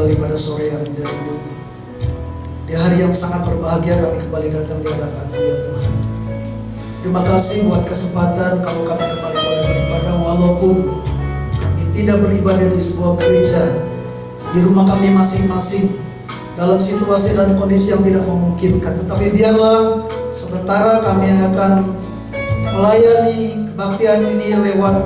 kembali pada sore yang indah ini. Di hari yang sangat berbahagia kami kembali datang di hadapan-Mu ya Tuhan. Terima kasih buat kesempatan kalau kami kembali boleh beribadah, walaupun kami tidak beribadah di sebuah gereja, di rumah kami masing-masing, dalam situasi dan kondisi yang tidak memungkinkan. Tetapi biarlah sementara kami akan melayani kebaktian ini lewat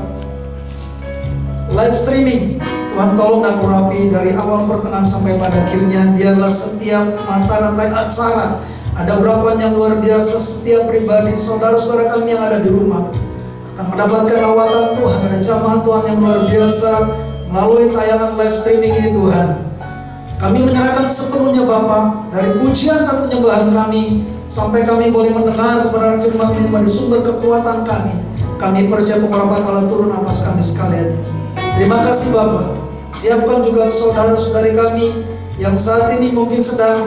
live streaming. Tuhan tolong dan urapi dari awal pertengahan sampai pada akhirnya. Biarlah setiap mata rantai acara, ada urapan yang luar biasa. Setiap pribadi, saudara-saudara kami yang ada di rumah akan mendapatkan rawatan Tuhan. Ada jamaah Tuhan yang luar biasa melalui tayangan live streaming ini Tuhan. Kami menyerahkan sepenuhnya Bapa, dari pujian dan penyembahan kami, sampai kami boleh mendengar kebenaran firman-Mu yang menjadi sumber kekuatan kami. Kami percaya pengurapan Allah turun atas kami sekalian. Terima kasih Bapa. Siapkan juga saudara-saudari kami yang saat ini mungkin sedang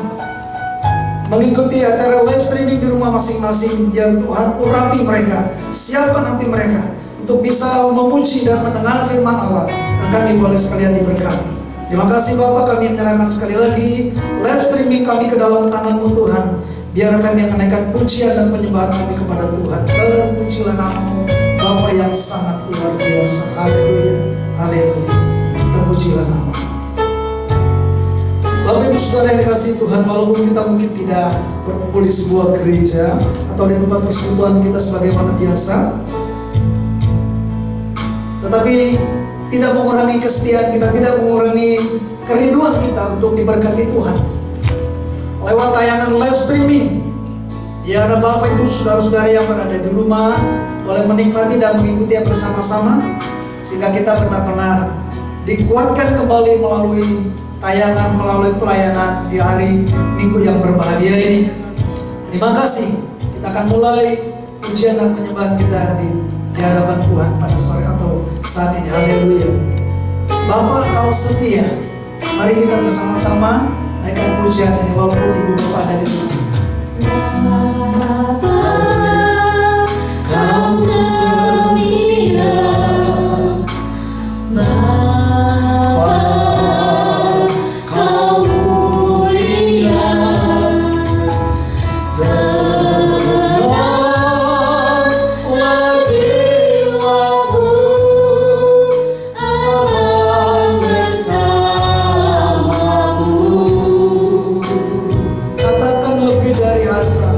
mengikuti acara live streaming di rumah masing-masing. Ya Tuhan, urapi mereka, siapkan hati mereka untuk bisa memuji dan mendengar firman Allah, dan kami boleh sekalian diberkati. Terima kasih Bapak, kami menyerahkan sekali lagi live streaming kami ke dalam tangan-Mu Tuhan. Biar kami akan naikkan pujian dan penyembahan kami kepada Tuhan. Terpujilah nama-Mu Bapa yang sangat luar biasa. Haleluya, haleluya. Terpujilah nama. Bapak Ibu Saudara yang dikasihi Tuhan, walaupun kita mungkin tidak berkumpul di sebuah gereja atau di tempat persekutuan kita sebagaimana biasa, tetapi tidak mengurangi kesetiaan kita, tidak mengurangi kerinduan kita untuk diberkati Tuhan lewat tayangan live streaming. Ya, ada Bapak Ibu Saudara-saudara yang berada di rumah boleh menikmati dan mengikuti bersama-sama, sehingga kita benar-benar dikuatkan kembali melalui tayangan, melalui pelayanan di hari Minggu yang berbahagia ini. Terima kasih. Kita akan mulai pujian dan penyembahan kita di hadapan Tuhan pada sore atau saat ini. Haleluya. Bapa, Kau setia. Mari kita bersama-sama naikkan pujian ini walaupun ibu bapak ada di sini. Kau setia, Bapa, Kau mulia, tenanglah jiwaku, aman bersamamu. Katakan lebih dari harta.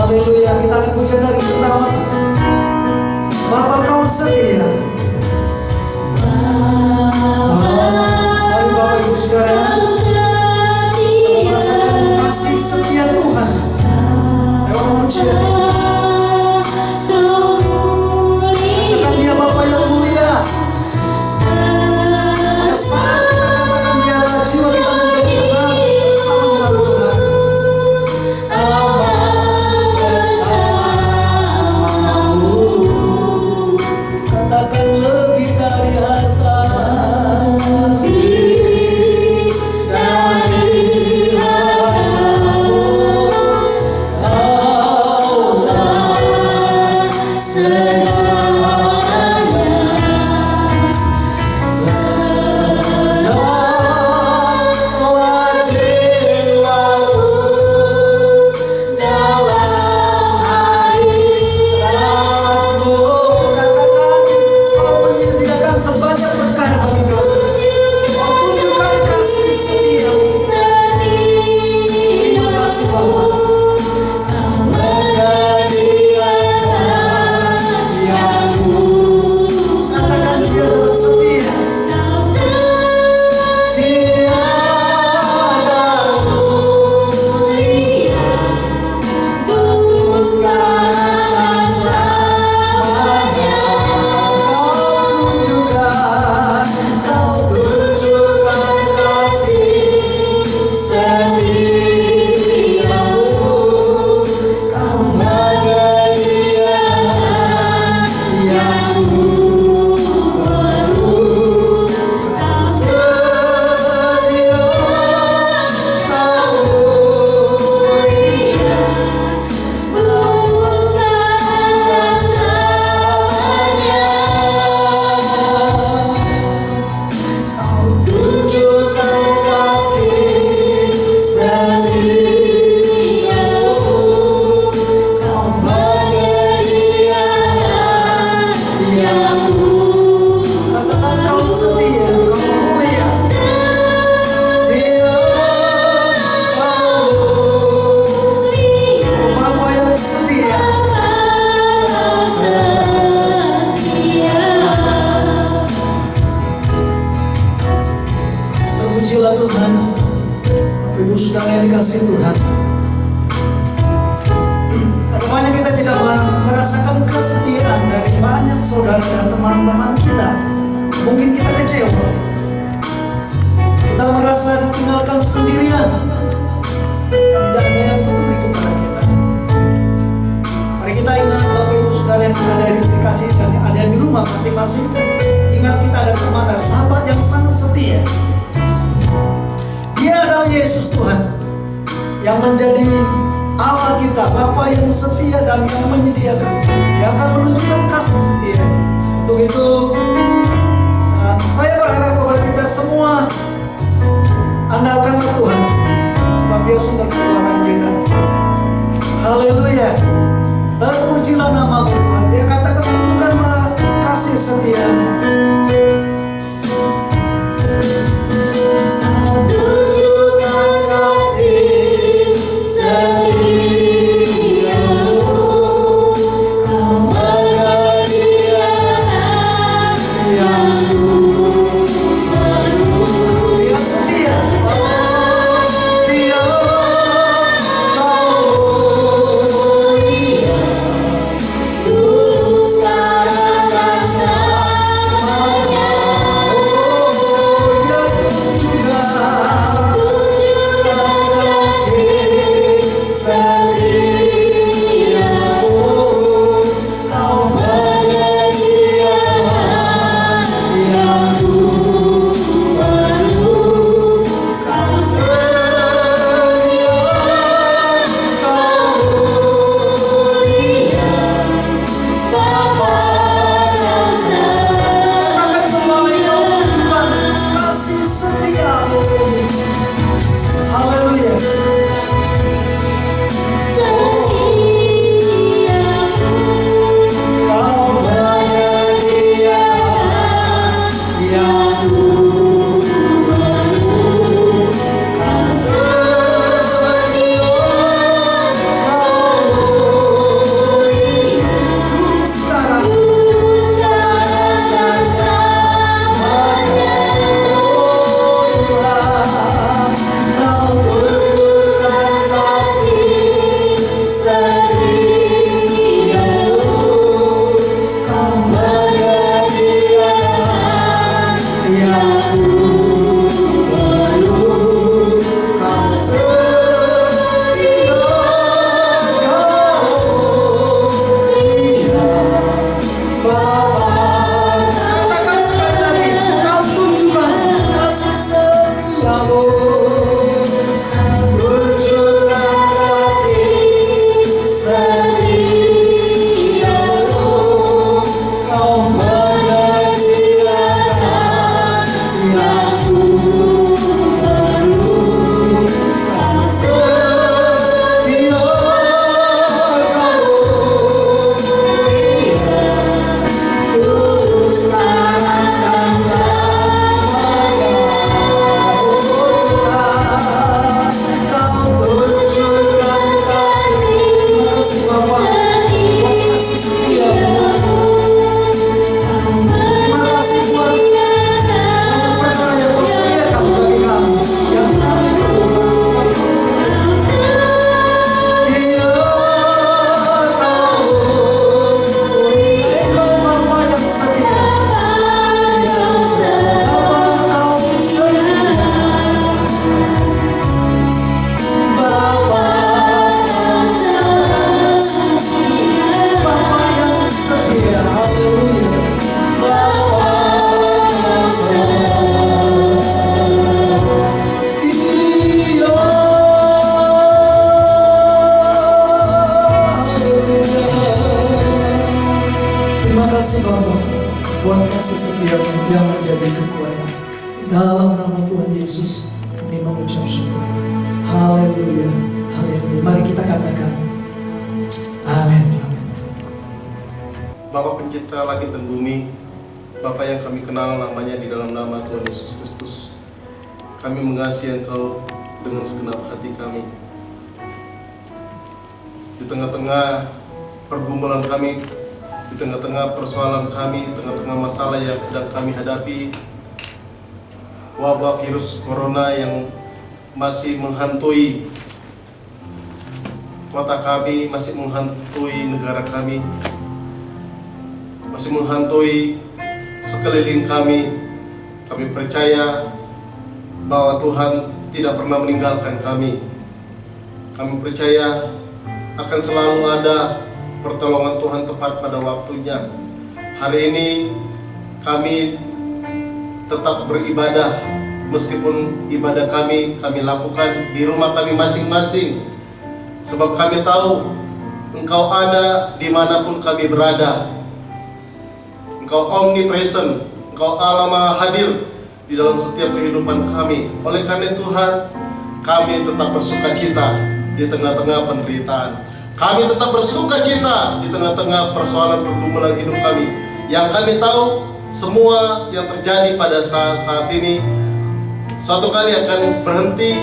Haleluya, kita akan pujian dari pertama. Bapa, Kau setia. Mari Bapak Ibu Saudara, kita merasakan kasih setia Tuhan lewat pujian. Katakan Dia Bapa yang mulia. Pada saat kita katakan Dia adalah jiwa kita menjadi tenang bersama dengan Tuhan. Katakan lebih dari harta, lebih dari Terpujilah Tuhan, Bapak Ibu Saudara yang dikasihi Tuhan. Rupanya kita tidak merasakan kesetiaan dari banyak saudara dan teman-teman kita. Mungkin kita kecewa, kita merasa ditinggalkan sendirian, tidak ada yang peduli kepada kita. Mari kita ingat Bapak Ibu Saudara yang ada yang dikasih dan ada yang di rumah masing-masing. Ingat kita ada teman, ada sahabat yang sangat setia. Dia adalah Yesus Tuhan yang menjadi Allah kita, Bapa yang setia dan yang menyediakan, yang akan menunjukkan kasih setia. Untuk itu saya berharap kepada kita semua, andalkanlah Tuhan, sebab Dia sumber kekuatan kita. Haleluya, terpujilah nama Tuhan. Dia katakan tunjukkanlah kasih setia-Mu. Setia-Mu, Kau berdiri buat kasih setiamu yang menjadi kekuatan. Dalam nama Tuhan Yesus kami mengucap syukur. Haleluya, haleluya. Mari kita katakan amin, amin. Bapa pencipta langit dan bumi, Bapa yang kami kenal namanya di dalam nama Tuhan Yesus Kristus, kami mengasihi Engkau dengan segenap hati kami. Di tengah-tengah pergumulan kami, di tengah-tengah persoalan kami, di tengah-tengah masalah yang sedang kami hadapi, wabah virus corona yang masih menghantui kota kami, masih menghantui negara kami, masih menghantui sekeliling kami. Kami percaya bahwa Tuhan tidak pernah meninggalkan kami. Kami percaya akan selalu ada pertolongan Tuhan tepat pada waktunya. Hari ini kami tetap beribadah, meskipun ibadah kami lakukan di rumah kami masing-masing, sebab kami tahu Engkau ada dimanapun kami berada. Engkau omnipresent, Engkau Allah Maha hadir di dalam setiap kehidupan kami. Oleh karena Tuhan, kami tetap bersukacita di tengah-tengah penderitaan. Kami tetap bersukacita di tengah-tengah persoalan pergumulan hidup kami. Yang kami tahu semua yang terjadi pada saat ini suatu kali akan berhenti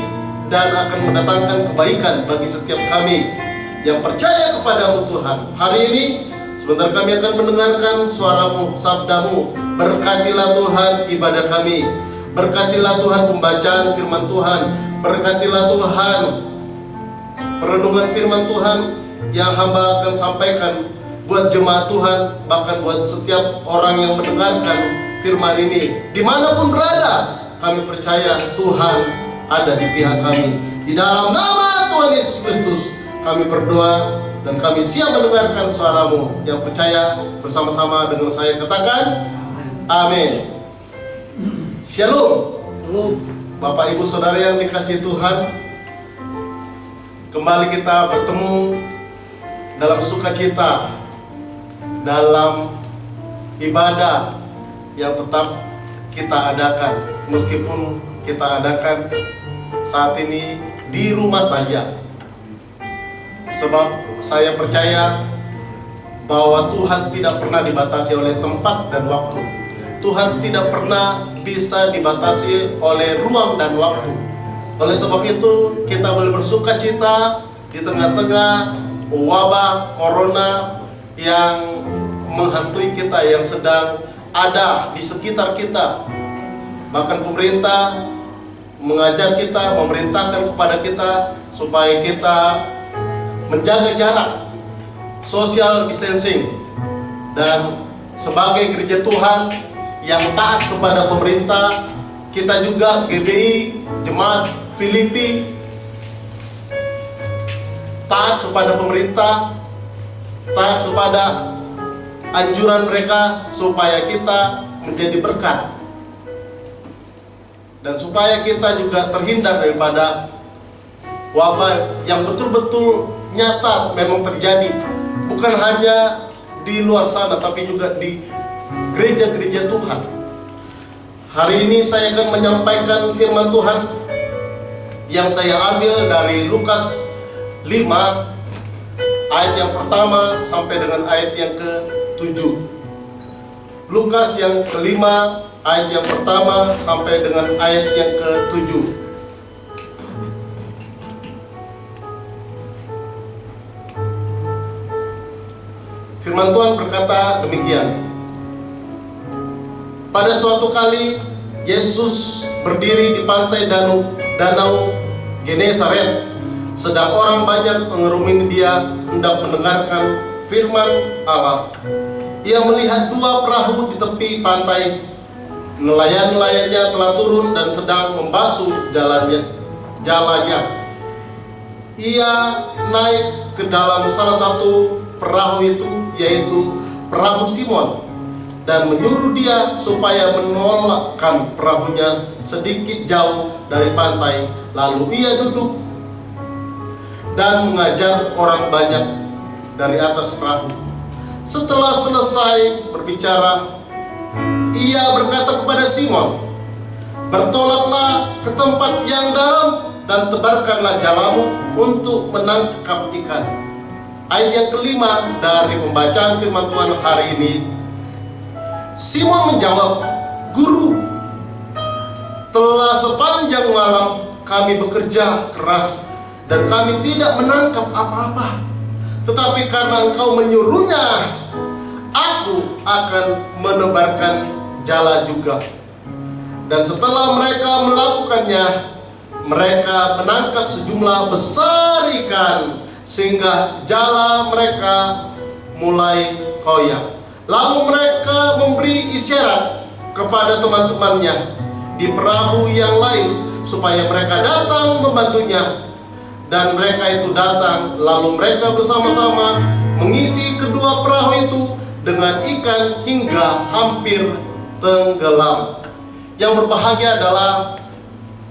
dan akan mendatangkan kebaikan bagi setiap kami yang percaya kepadamu Tuhan. Hari ini sebentar kami akan mendengarkan suaramu, sabdamu. Berkatilah Tuhan ibadah kami. Berkatilah Tuhan pembacaan firman Tuhan. Berkatilah Tuhan perenungan firman Tuhan yang hamba akan sampaikan buat jemaat Tuhan, bahkan buat setiap orang yang mendengarkan firman ini. Dimanapun berada, kami percaya Tuhan ada di pihak kami. Di dalam nama Tuhan Yesus Kristus kami berdoa dan kami siap mendengarkan suaramu. Yang percaya bersama-sama dengan saya katakan amin. Shalom. Bapak Ibu Saudara yang dikasihi Tuhan, kembali kita bertemu dalam sukacita, dalam ibadah yang tetap kita adakan, meskipun kita adakan saat ini di rumah saja. Sebab saya percaya bahwa Tuhan tidak pernah dibatasi oleh tempat dan waktu. Tuhan tidak pernah bisa dibatasi oleh ruang dan waktu. Oleh sebab itu kita boleh bersukacita di tengah-tengah wabah corona yang menghantui kita, yang sedang ada di sekitar kita. Bahkan pemerintah mengajar kita, memerintahkan kepada kita supaya kita menjaga jarak, social distancing. Dan sebagai gereja Tuhan yang taat kepada pemerintah, kita juga GBI, Jemaat Filipi, taat kepada pemerintah, taat kepada anjuran mereka supaya kita menjadi berkat. Dan supaya kita juga terhindar daripada wabah yang betul-betul nyata memang terjadi, bukan hanya di luar sana tapi juga di gereja-gereja Tuhan. Hari ini saya akan menyampaikan firman Tuhan yang saya ambil dari Lukas 5 ayat yang pertama sampai dengan ayat yang ke-7. Lukas yang kelima ayat yang pertama sampai dengan ayat yang ke-7. Firman Tuhan berkata demikian. Pada suatu kali Yesus berdiri di pantai danau Genesaret, sedang orang banyak mengerumuni dia hendak mendengarkan firman Allah. Ia melihat dua perahu di tepi pantai. Nelayan-nelayannya telah turun dan sedang membasuh jalannya. Ia naik ke dalam salah satu perahu itu, yaitu perahu Simon, dan menyuruh dia supaya menolakkan perahunya sedikit jauh dari pantai. Lalu ia duduk dan mengajar orang banyak dari atas perahu. Setelah selesai berbicara, ia berkata kepada Simon, "Bertolaklah ke tempat yang dalam dan tebarkanlah jalamu untuk menangkap ikan." Ayat yang kelima dari pembacaan firman Tuhan hari ini, Simon menjawab, "Guru, telah sepanjang malam kami bekerja keras dan kami tidak menangkap apa-apa. Tetapi karena Engkau menyuruhnya, aku akan menebarkan jala juga." Dan setelah mereka melakukannya, mereka menangkap sejumlah besar ikan sehingga jala mereka mulai koyak. Lalu mereka memberi isyarat kepada teman-temannya di perahu yang lain supaya mereka datang membantunya. Dan mereka itu datang, lalu mereka bersama-sama mengisi kedua perahu itu dengan ikan hingga hampir tenggelam. Yang berbahagia adalah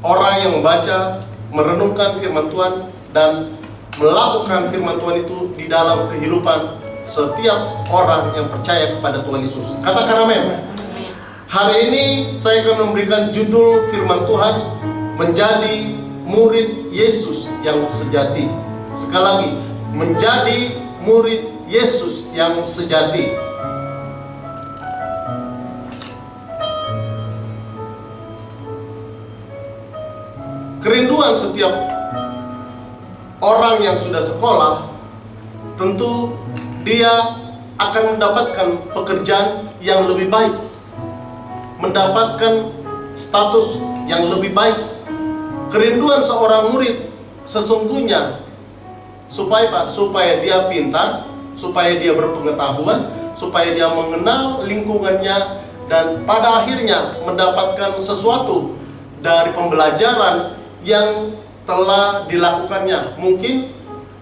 orang yang membaca, merenungkan firman Tuhan, dan melakukan firman Tuhan itu di dalam kehidupan setiap orang yang percaya kepada Tuhan Yesus. Katakan amin. Hari ini saya akan memberikan judul firman Tuhan, menjadi murid Yesus yang sejati. Sekali lagi, menjadi murid Yesus yang sejati. Kerinduan setiap orang yang sudah sekolah, tentu dia akan mendapatkan pekerjaan yang lebih baik, mendapatkan status yang lebih baik. Kerinduan seorang murid sesungguhnya supaya dia pintar, supaya dia berpengetahuan, supaya dia mengenal lingkungannya, dan pada akhirnya mendapatkan sesuatu dari pembelajaran yang telah dilakukannya. Mungkin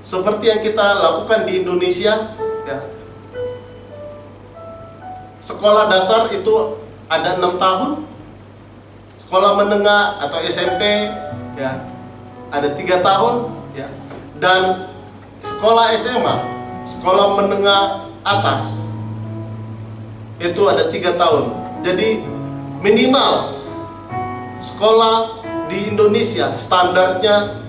seperti yang kita lakukan di Indonesia, ya. Sekolah dasar itu ada 6 tahun, sekolah menengah atau SMP, ya, ada 3 tahun, ya. Dan sekolah SMA, sekolah menengah atas, itu ada 3 tahun. Jadi minimal sekolah di Indonesia standarnya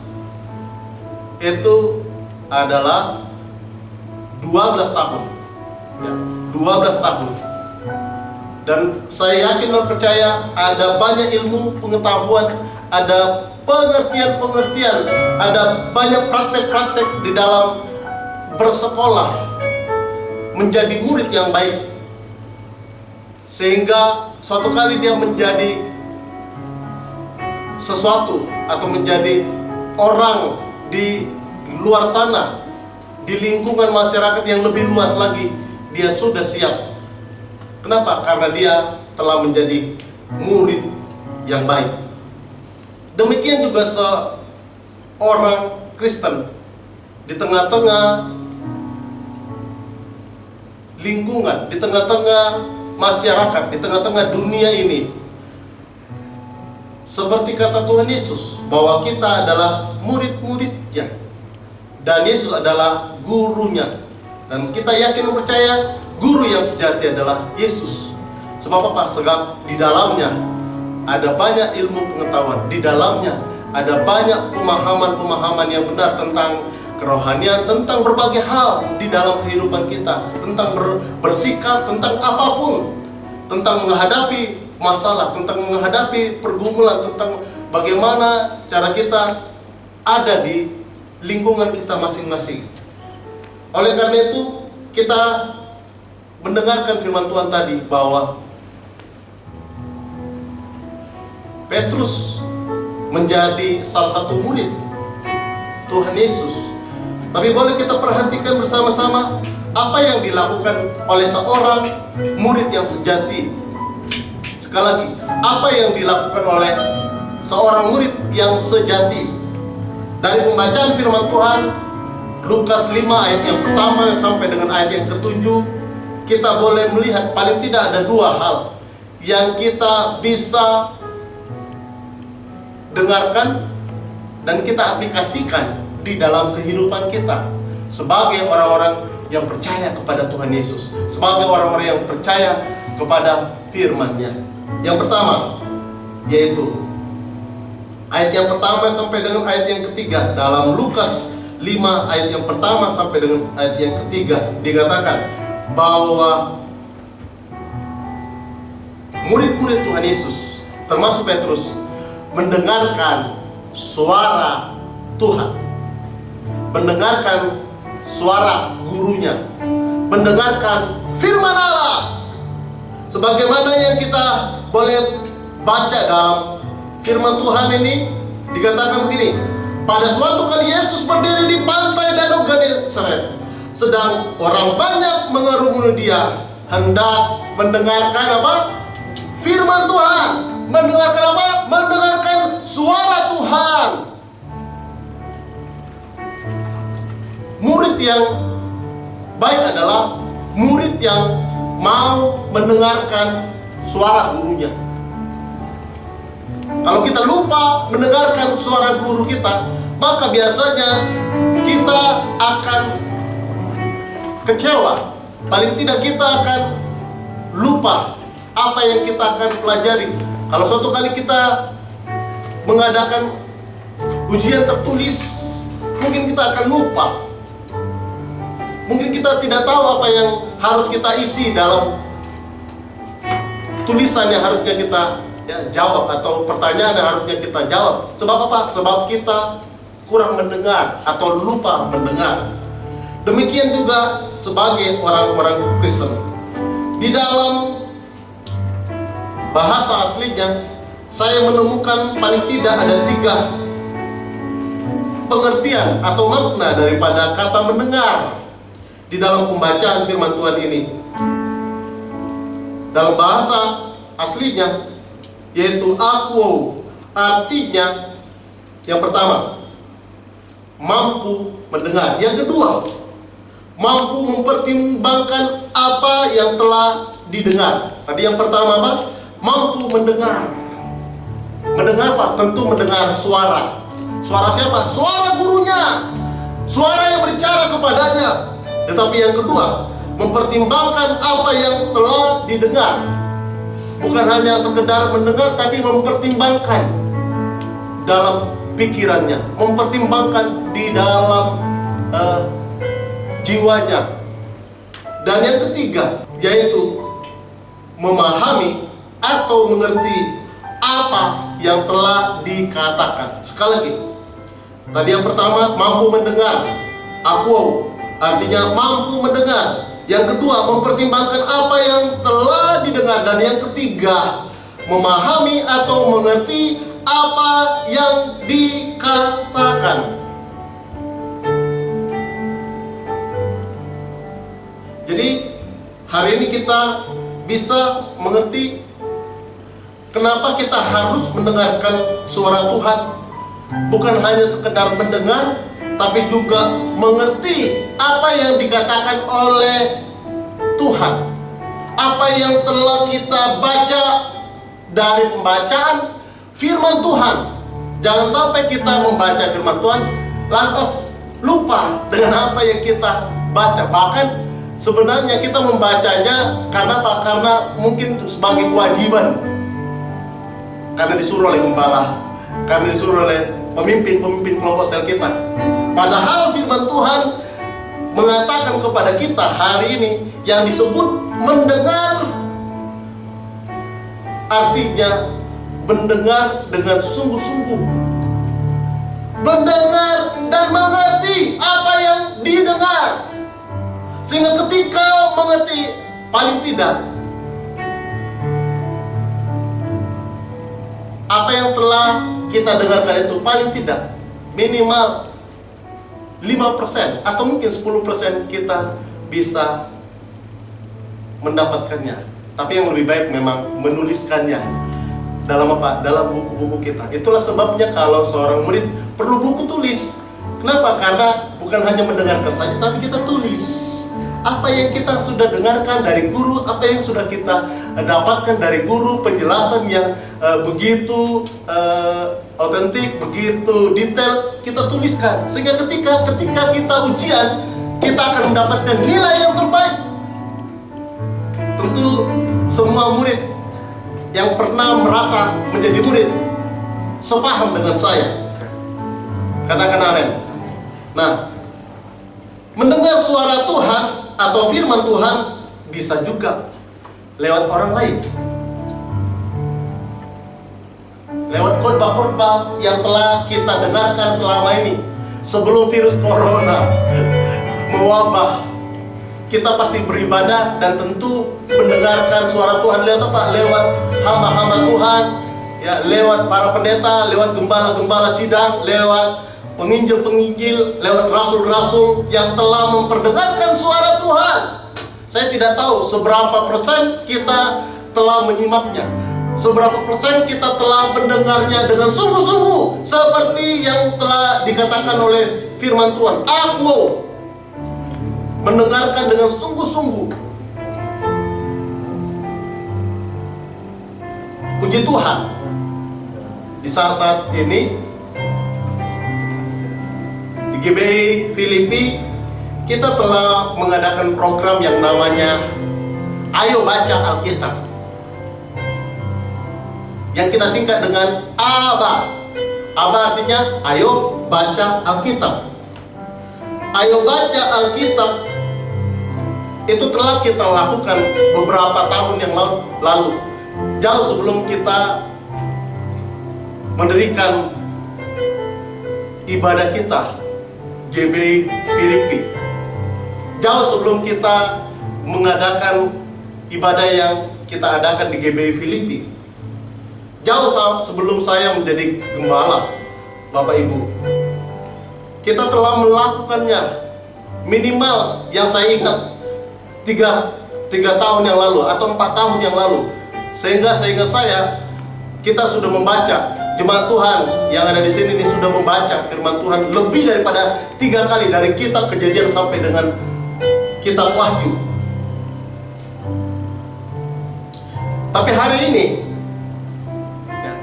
itu adalah 12 tahun, ya, 12 tahun. Dan saya yakin dan percaya ada banyak ilmu pengetahuan, ada pengertian-pengertian, ada banyak praktek-praktek di dalam bersekolah menjadi murid yang baik, sehingga suatu kali dia menjadi sesuatu atau menjadi orang di luar sana, di lingkungan masyarakat yang lebih luas lagi, dia sudah siap. Kenapa? Karena dia telah menjadi murid yang baik. Demikian juga seorang Kristen di tengah-tengah lingkungan, di tengah-tengah masyarakat, di tengah-tengah dunia ini. Seperti kata Tuhan Yesus, bahwa kita adalah murid-muridnya, dan Yesus adalah gurunya. Dan kita yakin dan percaya guru yang sejati adalah Yesus. Sebab apa? Sebab di dalamnya ada banyak ilmu pengetahuan, di dalamnya ada banyak pemahaman-pemahaman yang benar tentang kerohanian, tentang berbagai hal di dalam kehidupan kita, tentang bersikap, tentang apapun, tentang menghadapi masalah, tentang menghadapi pergumulan, tentang bagaimana cara kita ada di lingkungan kita masing-masing. Oleh karena itu, kita mendengarkan firman Tuhan tadi bahwa Petrus menjadi salah satu murid Tuhan Yesus. Tapi boleh kita perhatikan bersama-sama apa yang dilakukan oleh seorang murid yang sejati. Sekali lagi, apa yang dilakukan oleh seorang murid yang sejati? Dari pembacaan firman Tuhan Lukas 5 ayat yang pertama sampai dengan ayat yang ke-7, kita boleh melihat paling tidak ada 2 hal yang kita bisa dengarkan dan kita aplikasikan di dalam kehidupan kita sebagai orang-orang yang percaya kepada Tuhan Yesus, sebagai orang-orang yang percaya kepada firman-Nya. Yang pertama, yaitu ayat yang pertama sampai dengan ayat yang ketiga dalam Lukas 5 ayat yang pertama sampai dengan ayat yang ketiga dikatakan bahwa murid-murid Tuhan Yesus termasuk Petrus mendengarkan suara Tuhan, mendengarkan suara gurunya, mendengarkan firman Allah. Sebagaimana yang kita boleh baca dalam firman Tuhan ini dikatakan begini, pada suatu kali Yesus berdiri di pantai Danau Genesaret, sedang orang banyak mengerumuni Dia hendak mendengarkan apa? Firman Tuhan. Mendengarkan apa? Mendengarkan suara Tuhan. Murid yang baik adalah murid yang mau mendengarkan suara gurunya. Kalau kita lupa mendengarkan suara guru kita, maka biasanya kita akan kecewa. Paling tidak kita akan lupa apa yang kita akan pelajari. Kalau suatu kali kita mengadakan ujian tertulis, mungkin kita akan lupa. Mungkin kita tidak tahu apa yang harus kita isi dalam tulisan yang harusnya kita jawab, atau pertanyaan yang harusnya kita jawab. Sebab apa? Sebab kita kurang mendengar atau lupa mendengar. Demikian juga sebagai orang-orang Kristen. Di dalam bahasa aslinya, saya menemukan paling tidak ada 3 pengertian atau makna daripada kata mendengar di dalam pembacaan firman Tuhan ini. Dalam bahasa aslinya, yaitu aquo, artinya yang pertama, mampu mendengar. Yang kedua, mampu mempertimbangkan apa yang telah didengar. Tadi yang pertama apa? Mampu mendengar. Mendengar apa? Tentu mendengar suara. Suara siapa? Suara gurunya. Suara yang berbicara kepadanya. Tetapi yang kedua, mempertimbangkan apa yang telah didengar. Bukan hanya sekedar mendengar, tapi mempertimbangkan dalam pikirannya, mempertimbangkan di dalam jiwanya. Dan yang ketiga, yaitu memahami atau mengerti apa yang telah dikatakan. Sekali lagi, tadi yang pertama mampu mendengar, aquo, artinya mampu mendengar. Yang kedua, mempertimbangkan apa yang telah didengar. Dan yang ketiga, memahami atau mengerti apa yang dikatakan. Jadi hari ini kita bisa mengerti kenapa kita harus mendengarkan suara Tuhan. Bukan hanya sekedar mendengar, tapi juga mengerti apa yang dikatakan oleh Tuhan. Apa yang telah kita baca dari pembacaan firman Tuhan. Jangan sampai kita membaca firman Tuhan lantas lupa dengan apa yang kita baca. Bahkan sebenarnya kita membacanya karena apa? Karena mungkin sebagai kewajiban. Karena disuruh oleh gembala, karena disuruh oleh pemimpin kelompok sel kita. Padahal firman Tuhan mengatakan kepada kita hari ini yang disebut mendengar, artinya mendengar dengan sungguh-sungguh, mendengar dan mengerti apa yang didengar, sehingga ketika mengerti, paling tidak apa yang telah kita dengarkan itu paling tidak minimal 5% atau mungkin 10% kita bisa mendapatkannya. Tapi yang lebih baik memang menuliskannya dalam apa? Dalam buku-buku kita. Itulah sebabnya kalau seorang murid perlu buku tulis. Kenapa? Karena bukan hanya mendengarkan saja, tapi kita tulis apa yang kita sudah dengarkan dari guru, apa yang sudah kita dapatkan dari guru, penjelasan yang begitu otentik, begitu detail, kita tuliskan. Sehingga ketika kita ujian, kita akan mendapatkan nilai yang terbaik. Tentu semua murid yang pernah merasa menjadi murid sepaham dengan saya? Katakan amin. Nah, mendengar suara Tuhan atau firman Tuhan bisa juga lewat orang lain, lewat khotbah-khotbah yang telah kita dengarkan selama ini. Sebelum virus corona mewabah, kita pasti beribadah dan tentu mendengarkan suara Tuhan lewat apa? Lewat hamba-hamba Tuhan, ya, lewat para pendeta, lewat gembala-gembala sidang, lewat penginjil-penginjil, lewat rasul-rasul yang telah memperdengarkan suara Tuhan. Saya tidak tahu seberapa persen kita telah menyimaknya, seberapa persen kita telah mendengarnya dengan sungguh-sungguh, seperti yang telah dikatakan oleh firman Tuhan. Aku mendengarkan dengan sungguh-sungguh. Puji Tuhan, di saat-saat ini di GBI Filipi kita telah mengadakan program yang namanya Ayo Baca Alkitab, yang kita singkat dengan ABA. ABA artinya Ayo Baca Alkitab. Ayo Baca Alkitab itu telah kita lakukan beberapa tahun yang lalu, jauh sebelum kita mendirikan ibadah kita GBI Filipi, jauh sebelum kita mengadakan ibadah yang kita adakan di GBI Filipi, jauh sebelum saya menjadi gembala. Bapak Ibu, kita telah melakukannya minimal yang saya ingat 3 tahun yang lalu atau 4 tahun yang lalu. Sehingga saya kita sudah membaca, jemaat Tuhan yang ada di sini ini sudah membaca firman Tuhan lebih daripada 3 kali, dari kitab Kejadian sampai dengan kitab Wahyu. Tapi hari ini ya,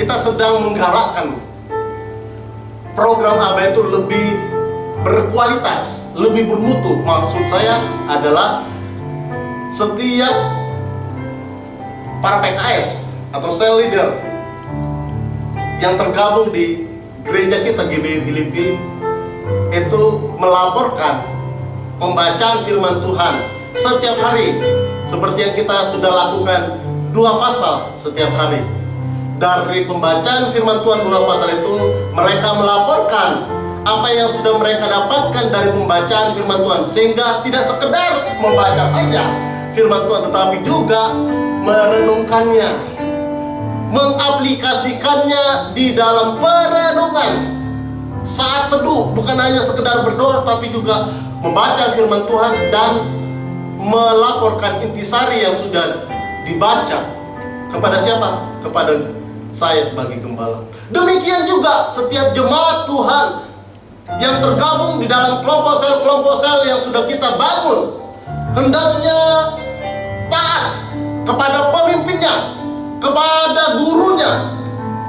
kita sedang menggalakkan program ABA itu lebih berkualitas, lebih bermutu. Maksud saya adalah setiap para PKS atau cell leader yang tergabung di gereja kita GBI Filipi itu melaporkan pembacaan firman Tuhan setiap hari, seperti yang kita sudah lakukan 2 pasal setiap hari. Dari pembacaan firman Tuhan 2 pasal itu, mereka melaporkan apa yang sudah mereka dapatkan dari pembacaan firman Tuhan, sehingga tidak sekedar membaca saja firman Tuhan, tetapi juga merenungkannya, mengaplikasikannya di dalam perenungan saat teduh. Bukan hanya sekedar berdoa, tapi juga membaca firman Tuhan dan melaporkan intisari yang sudah dibaca. Kepada siapa? Kepada saya sebagai gembala. Demikian juga setiap jemaat Tuhan yang tergabung di dalam kelompok sel yang sudah kita bangun, hendaknya taat kepada pemimpinnya, kepada gurunya,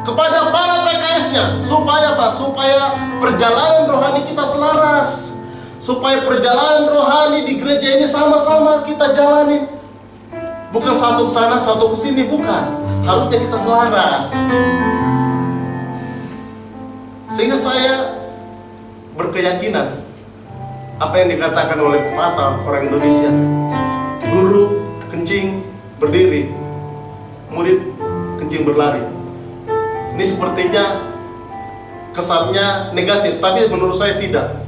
kepada para PKS-nya. Supaya apa? Supaya perjalanan rohani kita selaras, supaya perjalanan rohani di gereja ini sama-sama kita jalani. Bukan satu ke sana, satu ke sini, bukan. Harusnya kita selaras. Sehingga saya berkeyakinan apa yang dikatakan oleh pepatah orang Indonesia, guru kencing berdiri, murid kencing berlari. Ini sepertinya kesannya negatif, tapi menurut saya tidak.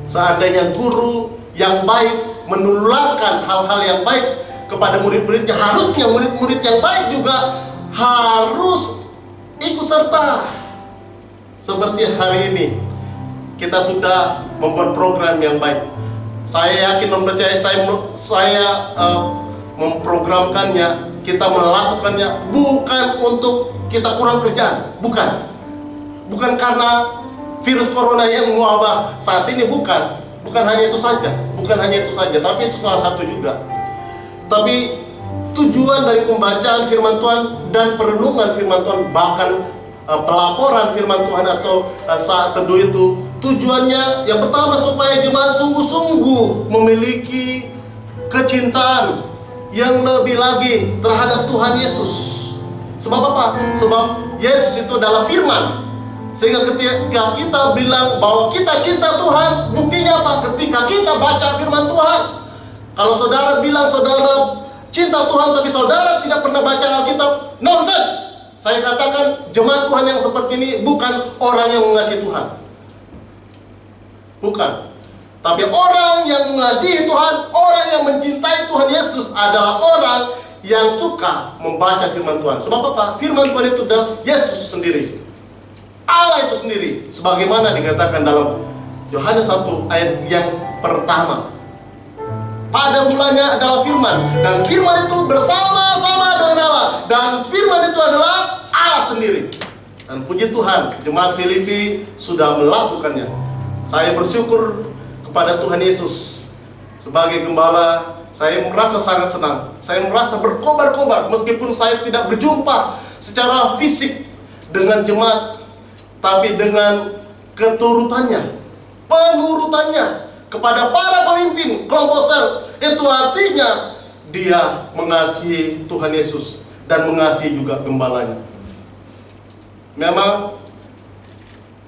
Seandainya guru yang baik menularkan hal-hal yang baik kepada murid-muridnya, harusnya murid-murid yang baik juga harus ikut serta. Seperti hari ini kita sudah membuat program yang baik. Saya yakin dan percaya saya memprogramkannya, kita melakukannya bukan untuk kita kurang kerjaan, bukan karena virus corona yang mewabah saat ini, bukan hanya itu saja, tapi itu salah satu juga. Tapi tujuan dari pembacaan firman Tuhan dan perenungan firman Tuhan, bahkan pelaporan firman Tuhan atau saat teduh itu, tujuannya yang pertama supaya jemaat sungguh-sungguh memiliki kecintaan yang lebih lagi terhadap Tuhan Yesus. Sebab apa? Sebab Yesus itu adalah firman. Sehingga ketika kita bilang bahwa kita cinta Tuhan, buktinya apa? Ketika kita baca firman Tuhan. Kalau saudara bilang saudara cinta Tuhan tapi saudara tidak pernah baca Alkitab, nonsense. Saya katakan jemaat Tuhan yang seperti ini bukan orang yang mengasihi Tuhan. Bukan. Tapi orang yang mengasihi Tuhan, orang yang mencintai Tuhan Yesus adalah orang yang suka membaca firman Tuhan. Sebab apa? Firman Tuhan itu adalah Yesus sendiri, Allah itu sendiri. Sebagaimana dikatakan dalam Yohanes 1 ayat yang pertama. Pada mulanya adalah firman, dan firman itu bersama-sama dengan Allah, dan firman itu adalah Allah sendiri. Dan puji Tuhan, jemaat Filipi sudah melakukannya. Saya bersyukur kepada Tuhan Yesus. Sebagai gembala, saya merasa sangat senang. Saya merasa berkobar-kobar meskipun saya tidak berjumpa secara fisik dengan jemaat, tapi dengan keturutannya, penurutannya kepada para pemimpin kelompok sel. Itu artinya dia mengasihi Tuhan Yesus dan mengasihi juga gembalanya. Memang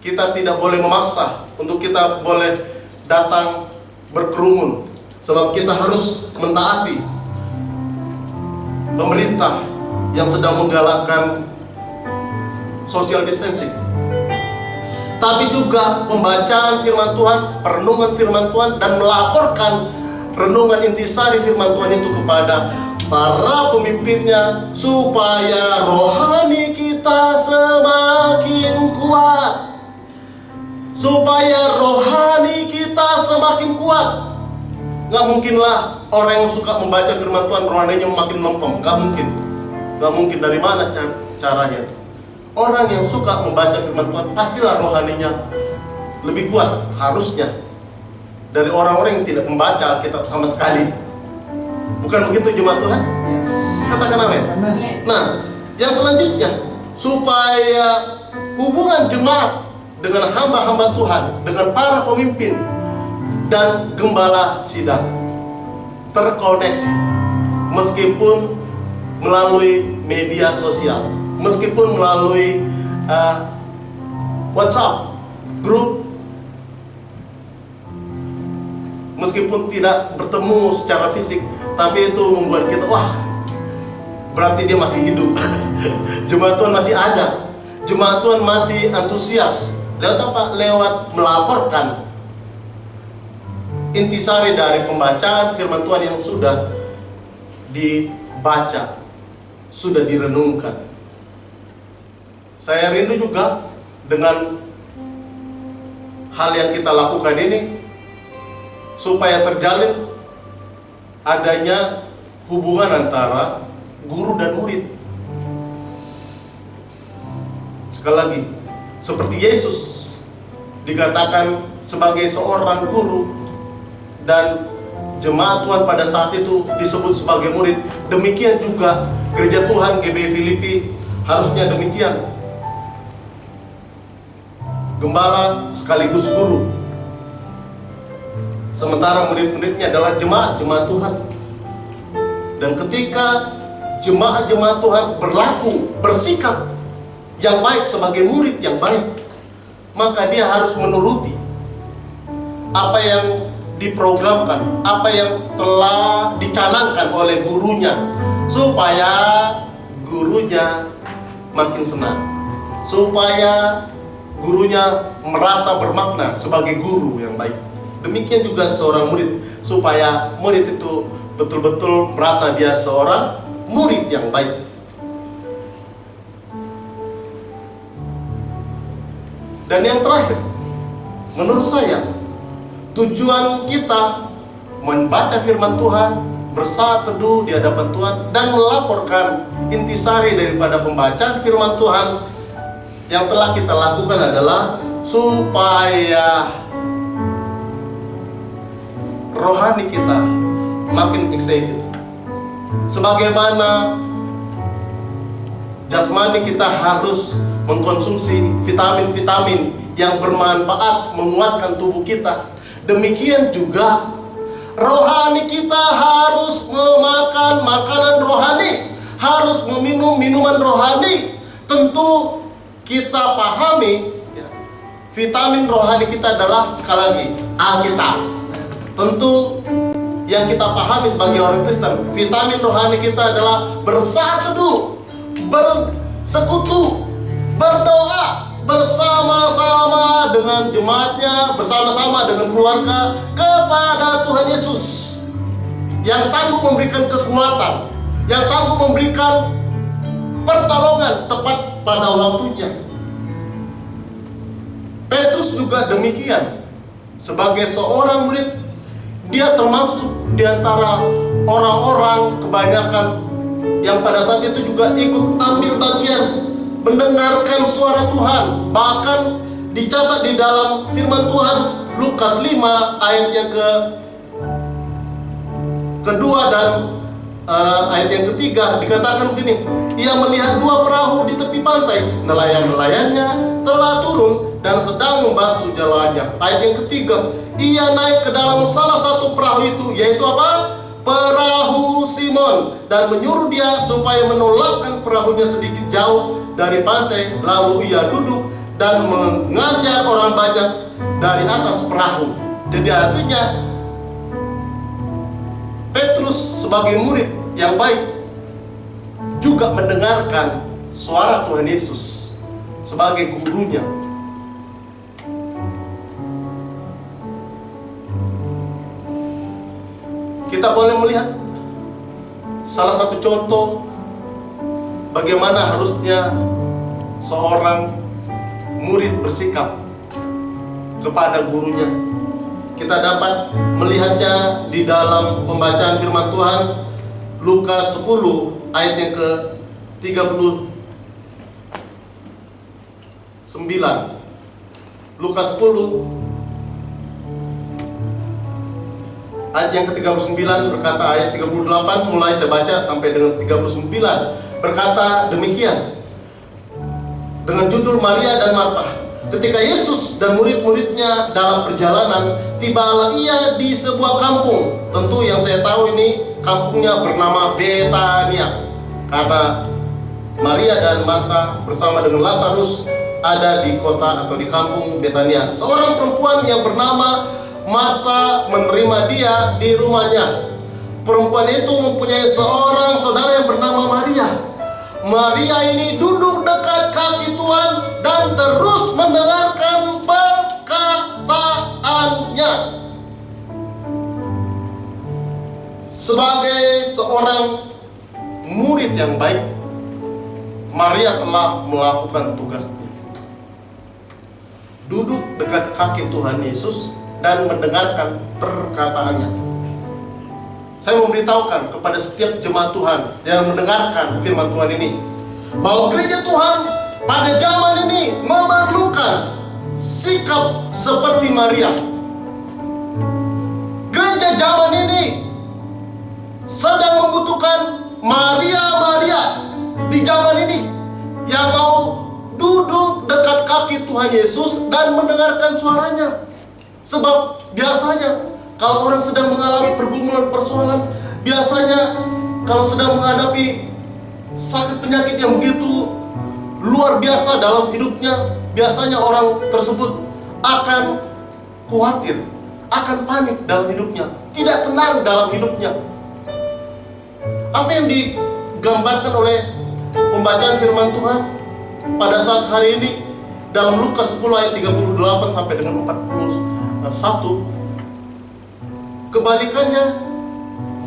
kita tidak boleh memaksa untuk kita boleh datang berkerumun, sebab kita harus mentaati pemerintah yang sedang menggalakkan social distancing. Tapi juga pembacaan firman Tuhan, perenungan firman Tuhan, dan melaporkan renungan intisari firman Tuhan itu kepada para pemimpinnya, supaya rohani kita semakin kuat. Supaya rohani kita semakin kuat. Gak mungkinlah orang yang suka membaca firman Tuhan rohaninya makin lempem. Gak mungkin. Gak mungkin. Dari mana caranya? Orang yang suka membaca firman Tuhan pastilah rohaninya lebih kuat, harusnya, dari orang-orang yang tidak membaca Alkitab sama sekali. Bukan begitu jemaat Tuhan? Katakan amin. Nah, yang selanjutnya, supaya hubungan jemaat dengan hamba-hamba Tuhan, dengan para pemimpin dan gembala sidang terkoneksi, meskipun melalui media sosial, meskipun melalui WhatsApp grup, meskipun tidak bertemu secara fisik, tapi itu membuat kita, wah, berarti dia masih hidup. Jemaat Tuhan masih ada, jemaat Tuhan masih antusias. Lewat apa? Lewat melaporkan intisari dari pembacaan firman Tuhan yang sudah dibaca, sudah direnungkan. Saya rindu juga dengan hal yang kita lakukan ini, supaya terjalin adanya hubungan antara guru dan murid. Sekali lagi, seperti Yesus dikatakan sebagai seorang guru dan jemaat Tuhan pada saat itu disebut sebagai murid, demikian juga gereja Tuhan GBI Filipi harusnya demikian. Gembala sekaligus guru, sementara murid-muridnya adalah jemaat Tuhan. Dan ketika jemaat Tuhan berlaku, bersikap yang baik sebagai murid yang baik, maka dia harus menuruti apa yang diprogramkan, apa yang telah dicanangkan oleh gurunya, supaya gurunya makin senang, supaya gurunya merasa bermakna sebagai guru yang baik. Demikian juga seorang murid, supaya murid itu betul-betul merasa dia seorang murid yang baik. Dan yang terakhir, menurut saya, tujuan kita membaca firman Tuhan, bersaat teduh di hadapan Tuhan, dan melaporkan intisari daripada pembacaan firman Tuhan yang telah kita lakukan adalah supaya rohani kita makin excited. Sebagaimana jasmani kita harus mengkonsumsi vitamin-vitamin yang bermanfaat menguatkan tubuh kita, demikian juga rohani kita harus memakan makanan rohani, harus meminum minuman rohani. Tentu kita pahami ya, vitamin rohani kita adalah sekali lagi Alkitab. Tentu yang kita pahami sebagai orang Kristen, vitamin rohani kita adalah bersatu, bersekutu, berdoa bersama-sama dengan jemaatnya, bersama-sama dengan keluarga kepada Tuhan Yesus yang sanggup memberikan kekuatan, yang sanggup memberikan pertolongan tepat pada waktunya. Petrus juga demikian. Sebagai seorang murid, dia termasuk di antara orang-orang kebanyakan yang pada saat itu juga ikut ambil bagian mendengarkan suara Tuhan. Bahkan dicatat di dalam firman Tuhan Lukas 5 ayat yang kedua dan ayat yang ketiga dikatakan begini, ia melihat dua perahu di tepi pantai, nelayan-nelayannya telah turun dan sedang membasuh jalannya. Ayat yang ketiga, ia naik ke dalam salah satu perahu itu, yaitu apa? Perahu Simon, dan menyuruh dia supaya menolakkan perahunya sedikit jauh dari pantai. Lalu ia duduk dan mengajar orang banyak dari atas perahu. Jadi artinya Petrus sebagai murid yang baik juga mendengarkan suara Tuhan Yesus sebagai gurunya. Kita boleh melihat salah satu contoh bagaimana harusnya seorang murid bersikap kepada gurunya. Kita dapat melihatnya di dalam pembacaan firman Tuhan Lukas 10 ayat yang ke-39. Lukas 10 ayat yang ke-39 berkata, ayat 38 mulai saya baca sampai dengan 39 berkata demikian dengan judul Maria dan Marta. Ketika Yesus dan murid-muridnya dalam perjalanan, tibalah ia di sebuah kampung. Tentu yang saya tahu ini kampungnya bernama Betania, karena Maria dan Marta bersama dengan Lazarus ada di kota atau di kampung Betania. Seorang perempuan yang bernama Marta menerima dia di rumahnya. Perempuan itu mempunyai seorang saudara yang bernama Maria. Maria ini duduk dekat kaki Tuhan dan terus mendengarkan perkataannya. Sebagai seorang murid yang baik, Maria telah melakukan tugasnya. Duduk dekat kaki Tuhan Yesus dan mendengarkan perkataannya. Saya memberitahukan kepada setiap jemaat Tuhan yang mendengarkan firman Tuhan ini, bahwa gereja Tuhan pada zaman ini memerlukan sikap seperti Maria. Gereja zaman ini sedang membutuhkan Maria-Maria di zaman ini yang mau duduk dekat kaki Tuhan Yesus dan mendengarkan suaranya. Sebab biasanya kalau orang sedang mengalami pergumulan persoalan, biasanya kalau sedang menghadapi sakit penyakit yang begitu luar biasa dalam hidupnya, biasanya orang tersebut akan khawatir, akan panik dalam hidupnya, tidak tenang dalam hidupnya. Apa yang digambarkan oleh pembacaan firman Tuhan pada saat hari ini dalam Lukas 10 ayat 38 sampai dengan 41, kebalikannya,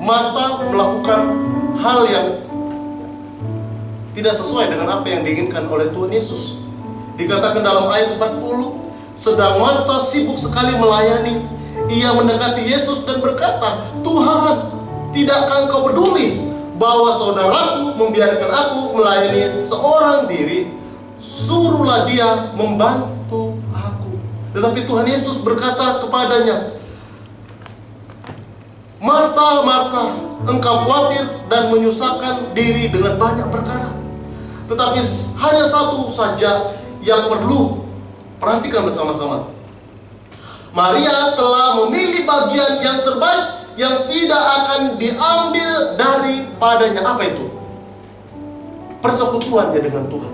Marta melakukan hal yang tidak sesuai dengan apa yang diinginkan oleh Tuhan Yesus. Dikatakan dalam ayat 40, sedang Marta sibuk sekali melayani, ia mendekati Yesus dan berkata, Tuhan, tidakkah engkau peduli bahwa saudaraku membiarkan aku melayani seorang diri? Suruhlah dia membantu aku. Tetapi Tuhan Yesus berkata kepadanya, Marta, Marta, engkau khawatir dan menyusahkan diri dengan banyak perkara. Tetapi hanya satu saja yang perlu perhatikan bersama-sama. Maria telah memilih bagian yang terbaik yang tidak akan diambil daripadanya. Apa itu? Persekutuannya dengan Tuhan,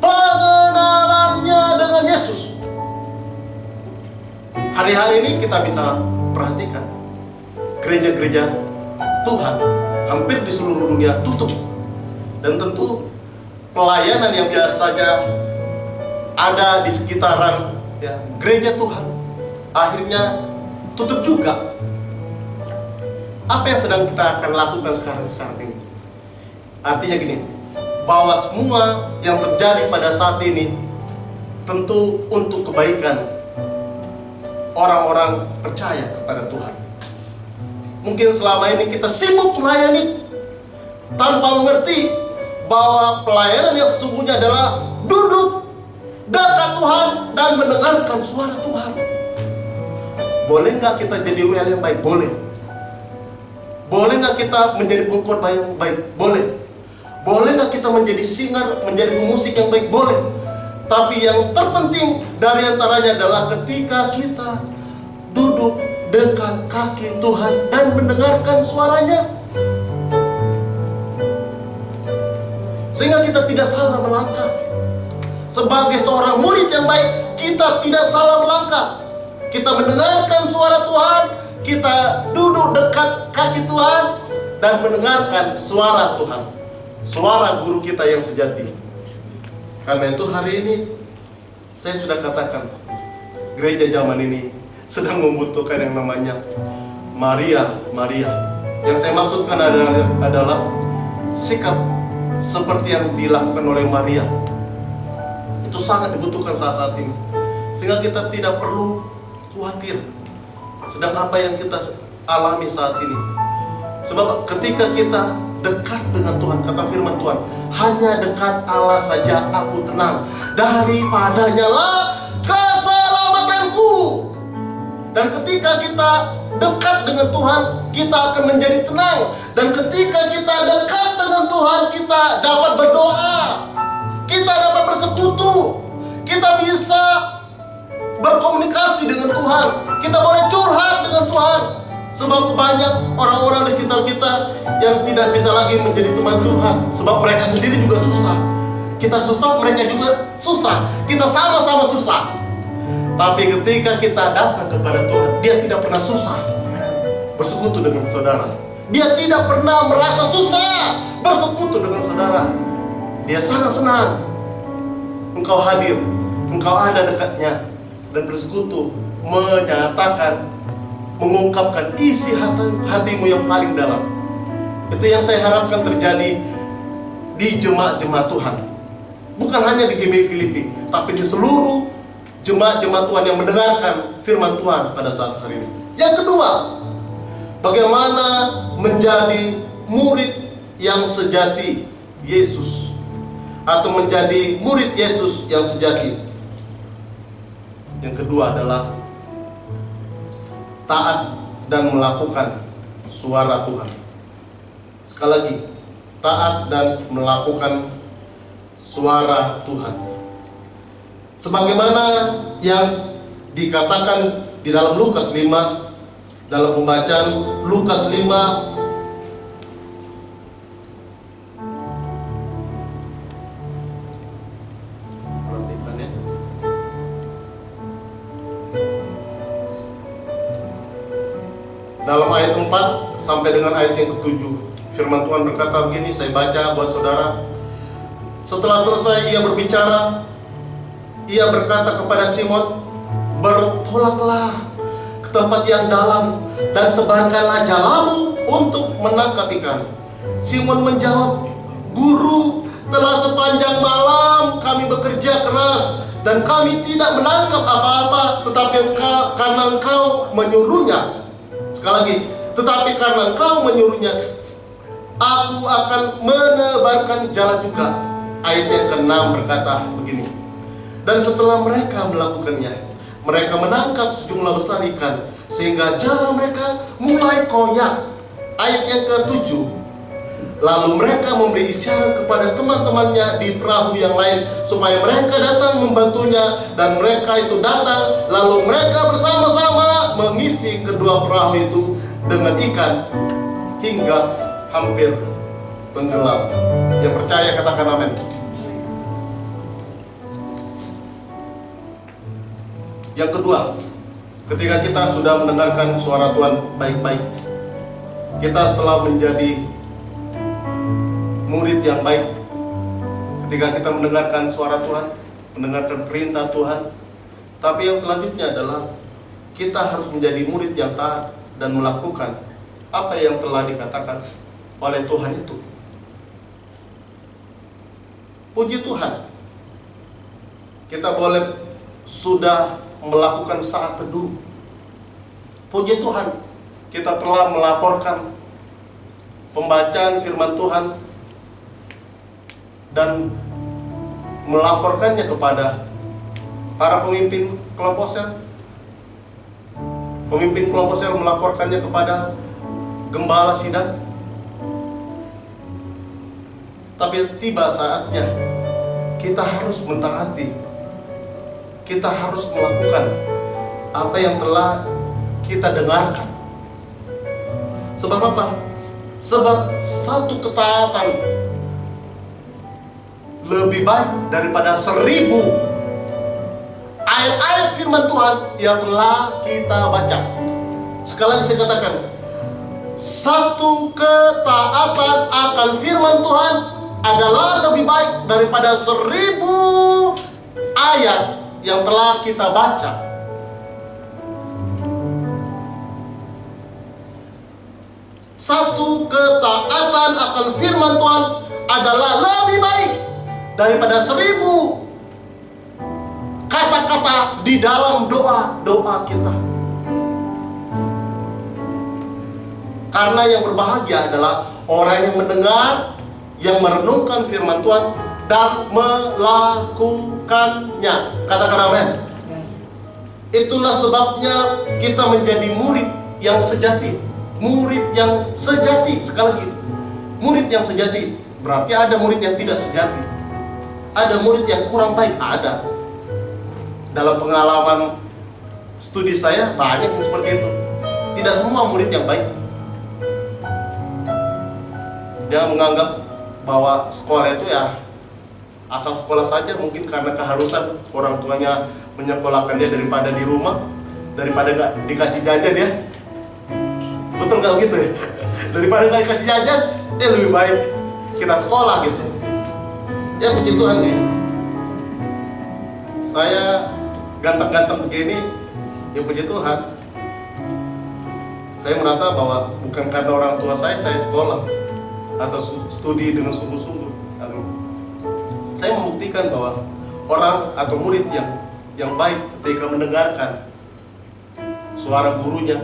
pengenalannya dengan Yesus. Hari-hari ini kita bisa perhatikan gereja-gereja Tuhan hampir di seluruh dunia tutup. Dan tentu pelayanan yang biasanya ada di sekitaran gereja Tuhan akhirnya tutup juga. Apa yang sedang kita akan lakukan sekarang ini? Artinya gini, bahwa semua yang terjadi pada saat ini tentu untuk kebaikan orang-orang percaya kepada Tuhan. Mungkin selama ini kita sibuk melayani tanpa mengerti bahwa pelayanan yang sesungguhnya adalah duduk dekat Tuhan dan mendengarkan suara Tuhan. Boleh nggak kita jadi WL yang baik? Boleh. Boleh nggak kita menjadi pengkhotbah yang baik? Boleh. Boleh nggak kita menjadi singer, menjadi pemusik yang baik? Boleh. Tapi yang terpenting dari antaranya adalah ketika kita duduk dekat kaki Tuhan dan mendengarkan suaranya, sehingga kita tidak salah melangkah. Sebagai seorang murid yang baik, kita tidak salah melangkah. Kita mendengarkan suara Tuhan, kita duduk dekat kaki Tuhan dan mendengarkan suara Tuhan, suara guru kita yang sejati. Karena itu hari ini saya sudah katakan, gereja zaman ini sedang membutuhkan yang namanya Maria. Yang saya maksudkan adalah sikap seperti yang dilakukan oleh Maria. Itu sangat dibutuhkan saat ini, sehingga kita tidak perlu khawatir sedang apa yang kita alami saat ini. Sebab ketika kita dekat dengan Tuhan, kata firman Tuhan, hanya dekat Allah saja aku tenang, daripadanya lah keselamatanku. Dan ketika kita dekat dengan Tuhan, kita akan menjadi tenang. Dan ketika kita dekat dengan Tuhan, kita dapat berdoa, kita dapat bersekutu, kita bisa berkomunikasi dengan Tuhan, kita boleh curhat dengan Tuhan. Sebab banyak orang-orang di sekitar kita yang tidak bisa lagi menjadi teman Tuhan, sebab mereka sendiri juga susah. Kita susah, mereka juga susah, kita sama-sama susah. Tapi ketika kita datang kepada Tuhan, dia tidak pernah susah bersekutu dengan saudara. Dia tidak pernah merasa susah bersekutu dengan saudara. Dia sangat senang engkau hadir, engkau ada dekatnya, dan bersekutu, menyatakan, mengungkapkan isi hatimu yang paling dalam. Itu yang saya harapkan terjadi di jemaat-jemaat Tuhan. Bukan hanya di GBI Filipi, tapi di seluruh jemaat-jemaat Tuhan yang mendengarkan firman Tuhan pada saat hari ini. Yang kedua, bagaimana menjadi murid yang sejati Yesus, atau menjadi murid Yesus yang sejati. Yang kedua adalah taat dan melakukan suara Tuhan. Sekali lagi, taat dan melakukan suara Tuhan. Sebagaimana yang dikatakan di dalam Lukas 5, dalam pembacaan Lukas 5 dalam ayat 4 sampai dengan ayat yang ke-7, firman Tuhan berkata begini, saya baca buat saudara. Setelah selesai ia berbicara, ia berkata kepada Simon, bertolaklah ke tempat yang dalam dan tebarkanlah jalamu untuk menangkap ikan. Simon menjawab, Guru, telah sepanjang malam kami bekerja keras dan kami tidak menangkap apa-apa, tetapi karena engkau menyuruhnya. Sekali lagi, tetapi karena engkau menyuruhnya, aku akan menebarkan jala juga. Ayat yang ke-6 berkata begini, dan setelah mereka melakukannya, mereka menangkap sejumlah besar ikan, sehingga jala mereka mulai koyak. Ayat yang ke-7, lalu mereka memberi isyarat kepada teman-temannya di perahu yang lain, supaya mereka datang membantunya, dan mereka itu datang, lalu mereka bersama-sama mengisi kedua perahu itu, dengan ikan hingga hampir tenggelam. Yang percaya katakan amin. Yang kedua, ketika kita sudah mendengarkan suara Tuhan baik-baik, kita telah menjadi murid yang baik. Ketika kita mendengarkan suara Tuhan, mendengarkan perintah Tuhan, tapi yang selanjutnya adalah kita harus menjadi murid yang taat dan melakukan apa yang telah dikatakan oleh Tuhan itu. Puji Tuhan, kita boleh sudah melakukan saat teduh. Puji Tuhan, kita telah melaporkan pembacaan firman Tuhan dan melaporkannya kepada para pemimpin kelompok sel. Pemimpin kelompok sel melaporkannya kepada gembala sidang. Tapi tiba saatnya kita harus mentaati, kita harus melakukan apa yang telah kita dengarkan. Sebab apa? Sebab satu ketaatan lebih baik daripada 1000 ayat-ayat firman Tuhan yang telah kita baca. Sekali lagi saya katakan, satu ketaatan akan firman Tuhan adalah lebih baik daripada 1000 ayat yang telah kita baca. Satu ketaatan akan firman Tuhan adalah lebih baik daripada 1000 kata-kata di dalam doa-doa kita. Karena yang berbahagia adalah orang yang mendengar, yang merenungkan firman Tuhan dan melakukannya. Katakan amin. Itulah sebabnya kita menjadi murid yang sejati. Murid yang sejati. Sekali lagi, murid yang sejati. Berarti ada murid yang tidak sejati. Ada murid yang kurang baik. Ada. Dalam pengalaman studi saya banyak yang seperti itu. Tidak semua murid yang baik. Dia menganggap bahwa sekolah itu ya asal sekolah saja, mungkin karena keharusan orang tuanya menyekolahkan dia daripada di rumah, daripada nggak dikasih jajan ya. Betul nggak begitu ya? Daripada nggak dikasih jajan, dia lebih baik kita sekolah gitu. Ya puji Tuhan nih. Saya ganteng-ganteng begini, ya puji Tuhan. Saya merasa bahwa bukan karena orang tua saya sekolah atau studi dengan sungguh-sungguh. Saya membuktikan bahwa orang atau murid yang baik ketika mendengarkan suara gurunya,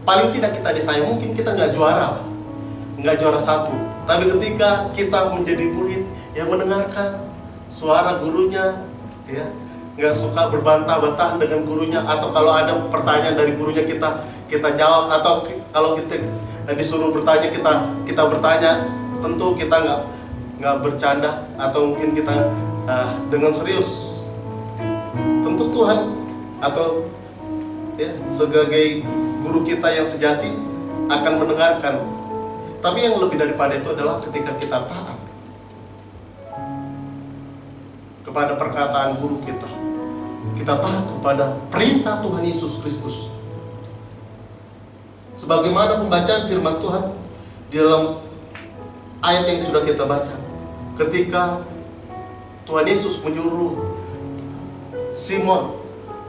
paling tidak kita disayang. Mungkin kita nggak juara 1, tapi ketika kita menjadi murid yang mendengarkan suara gurunya, ya nggak suka berbantah-bantah dengan gurunya, atau kalau ada pertanyaan dari gurunya kita jawab, atau kalau kita disuruh bertanya kita bertanya, tentu kita nggak bercanda atau mungkin kita dengan serius. Tentu Tuhan atau ya sebagai guru kita yang sejati akan mendengarkan. Tapi yang lebih daripada itu adalah ketika kita taat kepada perkataan guru kita, kita taat kepada perintah Tuhan Yesus Kristus. Sebagaimana pembacaan firman Tuhan di dalam ayat yang sudah kita baca, ketika Tuhan Yesus menyuruh Simon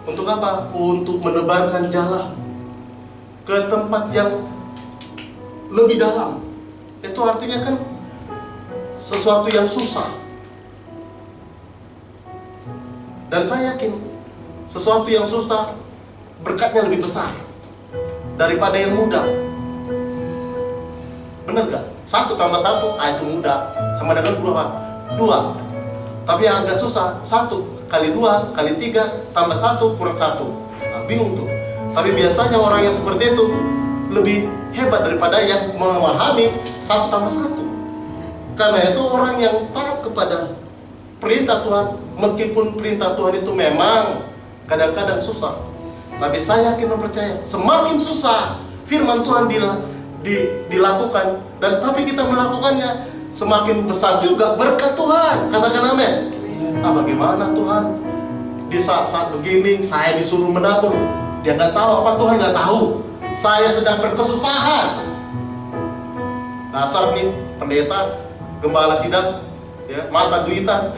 untuk apa? Untuk menebarkan jala ke tempat yang lebih dalam. Itu artinya kan sesuatu yang susah. Dan saya yakin sesuatu yang susah berkatnya lebih besar daripada yang mudah. Benar gak? 1 tambah 1 itu mudah, sama dengan 2. Tapi yang agak susah 1 kali 2 kali 3 tambah 1 kurang 1. Nah, bingung tuh. Tapi biasanya orang yang seperti itu lebih hebat daripada yang memahami 1 tambah 1. Karena itu orang yang taat kepada perintah Tuhan, meskipun perintah Tuhan itu memang kadang-kadang susah, tapi saya yakin dan percaya semakin susah firman Tuhan dilakukan, dan tapi kita melakukannya, semakin besar juga berkat Tuhan. Katakan amin. Nah, bagaimana Tuhan? Di saat-saat begini saya disuruh menabur, dia nggak tahu apa, Tuhan nggak tahu saya sedang berkesusahan. Dasar nih pendeta, gembala sidang, ya, mata duitan,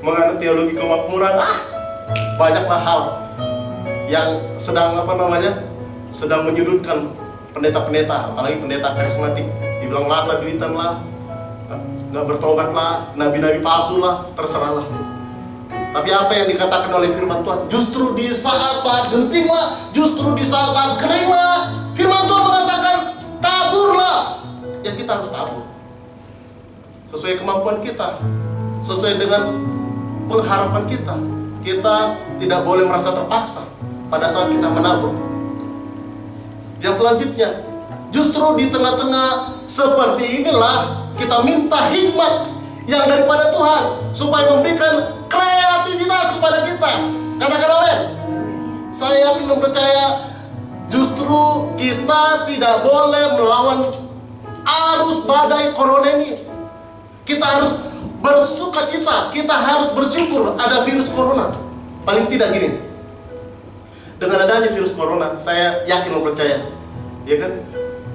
menganut teologi kemakmuran, banyaklah hal yang sedang sedang menyudutkan pendeta-pendeta, apalagi pendeta karismatik. Dibilang mata duitan lah, nggak bertobat lah, nabi-nabi palsu lah, terserahlah. Tapi apa yang dikatakan oleh firman Tuhan, justru di saat-saat genting lah, justru di saat-saat kering lah, firman Tuhan mengatakan taburlah. Ya, kita harus tabur sesuai kemampuan kita, sesuai dengan pengharapan kita. Kita tidak boleh merasa terpaksa pada saat kita menabur. Yang selanjutnya, justru di tengah-tengah seperti inilah kita minta hikmat yang daripada Tuhan supaya memberikan kreativitas kepada kita. Katakan amin. Saya yakin dan percaya, justru kita tidak boleh melawan arus badai corona ini. Kita harus bersuka cita, kita harus bersyukur ada virus corona. Paling tidak gini, dengan adanya virus corona, saya yakin dan percaya, ya kan,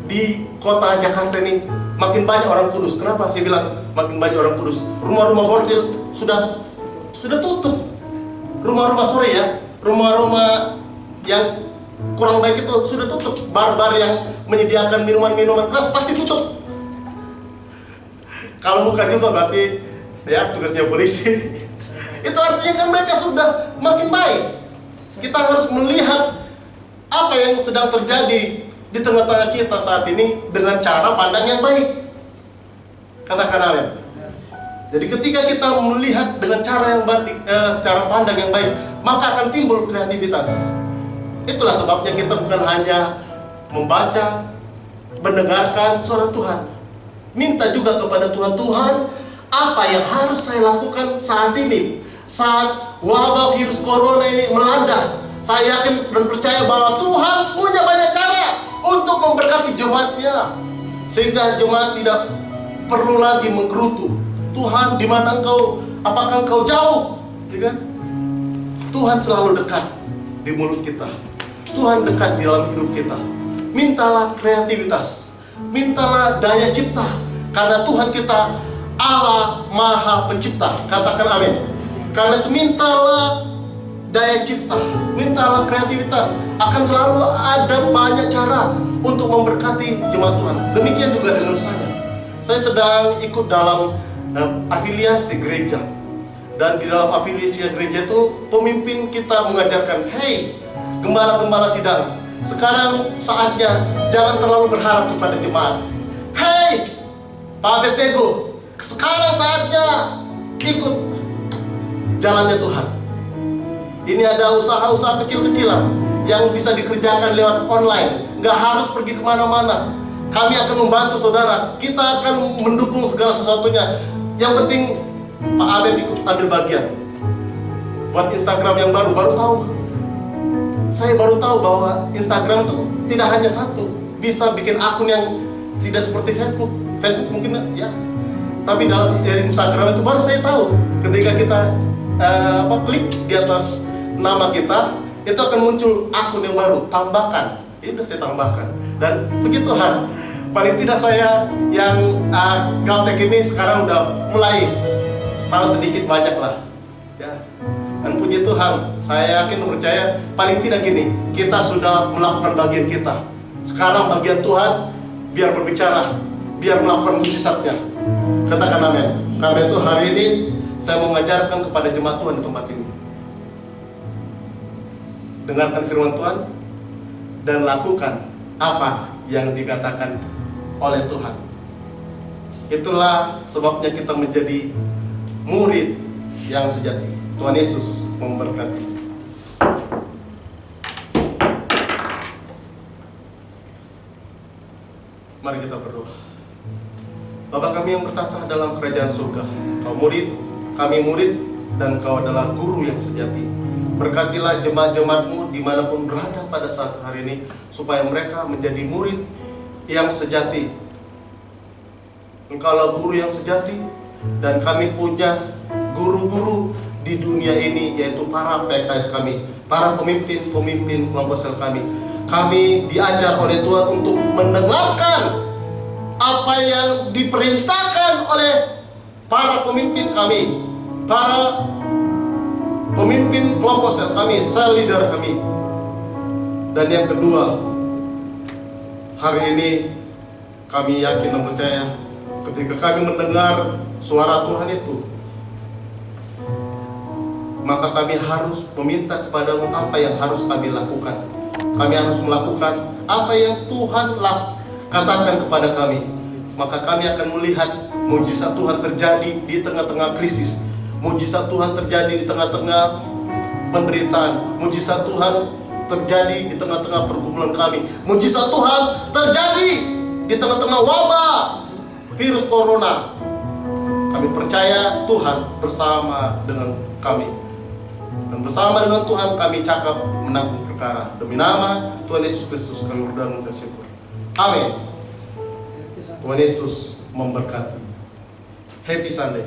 di kota Jakarta ini makin banyak orang kudus. Kenapa saya bilang makin banyak orang kudus? Rumah-rumah bordil sudah tutup. Rumah-rumah sore ya, rumah-rumah yang kurang baik itu sudah tutup. Bar-bar yang menyediakan minuman-minuman keras pasti tutup. Kalau bukan juga berarti ya tugasnya polisi. Itu artinya kan mereka sudah makin baik. Kita harus melihat apa yang sedang terjadi di tengah-tengah kita saat ini dengan cara pandang yang baik. Katakan amin. Jadi ketika kita melihat dengan cara pandang yang baik, maka akan timbul kreativitas. Itulah sebabnya kita bukan hanya membaca, mendengarkan suara Tuhan, minta juga kepada Tuhan, Tuhan, apa yang harus saya lakukan saat ini, saat wabah virus corona ini melanda. Saya yakin dan percaya bahwa Tuhan punya banyak cara untuk memberkati jemaatnya, sehingga jemaat tidak perlu lagi menggerutu, Tuhan, di mana engkau? Apakah engkau jauh? Ya kan? Tuhan selalu dekat di mulut kita. Tuhan dekat di dalam hidup kita. Mintalah kreativitas, mintalah daya cipta, karena Tuhan kita Allah Maha Pencipta. Katakan amin. Karena itu mintalah daya cipta, mintalah kreativitas. Akan selalu ada banyak cara untuk memberkati jemaat Tuhan. Demikian juga dengan saya. Saya sedang ikut dalam afiliasi gereja. Dan di dalam afiliasi gereja itu pemimpin kita mengajarkan, hey, gembala-gembala sidang, sekarang saatnya jangan terlalu berharap kepada jemaat. Hey, Pak Betego, sekarang saatnya ikut jalannya Tuhan. Ini ada usaha-usaha kecil-kecilan yang bisa dikerjakan lewat online. Nggak harus pergi kemana-mana. Kami akan membantu saudara. Kita akan mendukung segala sesuatunya. Yang penting Pak Abed ikut ambil bagian. Buat Instagram yang baru tahu. Saya baru tahu bahwa Instagram itu tidak hanya satu. Bisa bikin akun yang tidak seperti Facebook. Facebook mungkin ya. Tapi dalam Instagram itu baru saya tahu. Ketika kita klik di atas nama kita, itu akan muncul akun yang baru, tambahkan. Itu saya tambahkan. Dan puji Tuhan, paling tidak saya yang Gautek ini sekarang udah mulai tahu sedikit banyak lah. Ya. Dan puji Tuhan, saya yakin dan percaya paling tidak gini, kita sudah melakukan bagian kita. Sekarang bagian Tuhan biar berbicara, biar melakukan mujizatnya. Katakan amin. Karena itu hari ini saya mau mengajarkan kepada jemaat Tuhan di tempat ini. Dengarkan firman Tuhan dan lakukan apa yang dikatakan oleh Tuhan. Itulah sebabnya kita menjadi murid yang sejati. Tuhan Yesus memberkati. Mari kita berdoa. Bapa kami yang bertata dalam kerajaan surga, Kau murid, kami murid, dan Kau adalah guru yang sejati. Berkatilah jemaat-jemaatmu dimanapun berada pada saat hari ini, supaya mereka menjadi murid yang sejati. Engkaulah guru yang sejati, dan kami punya guru-guru di dunia ini, yaitu para PKS kami, para pemimpin kelompok sel kami. Kami diajar oleh Tuhan untuk mendengarkan apa yang diperintahkan oleh para pemimpin kami, para pemimpin kelompok sel kami, sel leader kami. Dan yang kedua, hari ini kami yakin dan percaya ketika kami mendengar suara Tuhan itu, maka kami harus meminta kepadamu apa yang harus kami lakukan. Kami harus melakukan apa yang Tuhan katakan kepada kami. Maka kami akan melihat mujizat Tuhan terjadi di tengah-tengah krisis. Mujizat Tuhan terjadi di tengah-tengah penderitaan. Mujizat Tuhan terjadi di tengah-tengah pergumulan kami. Mujizat Tuhan terjadi di tengah-tengah wabah virus corona. Kami percaya Tuhan bersama dengan kami. Dan bersama dengan Tuhan kami cakap menanggung perkara. Demi nama Tuhan Yesus Kristus kami berdoa dan bersyukur. Amin. Tuhan Yesus memberkati. Happy Sunday.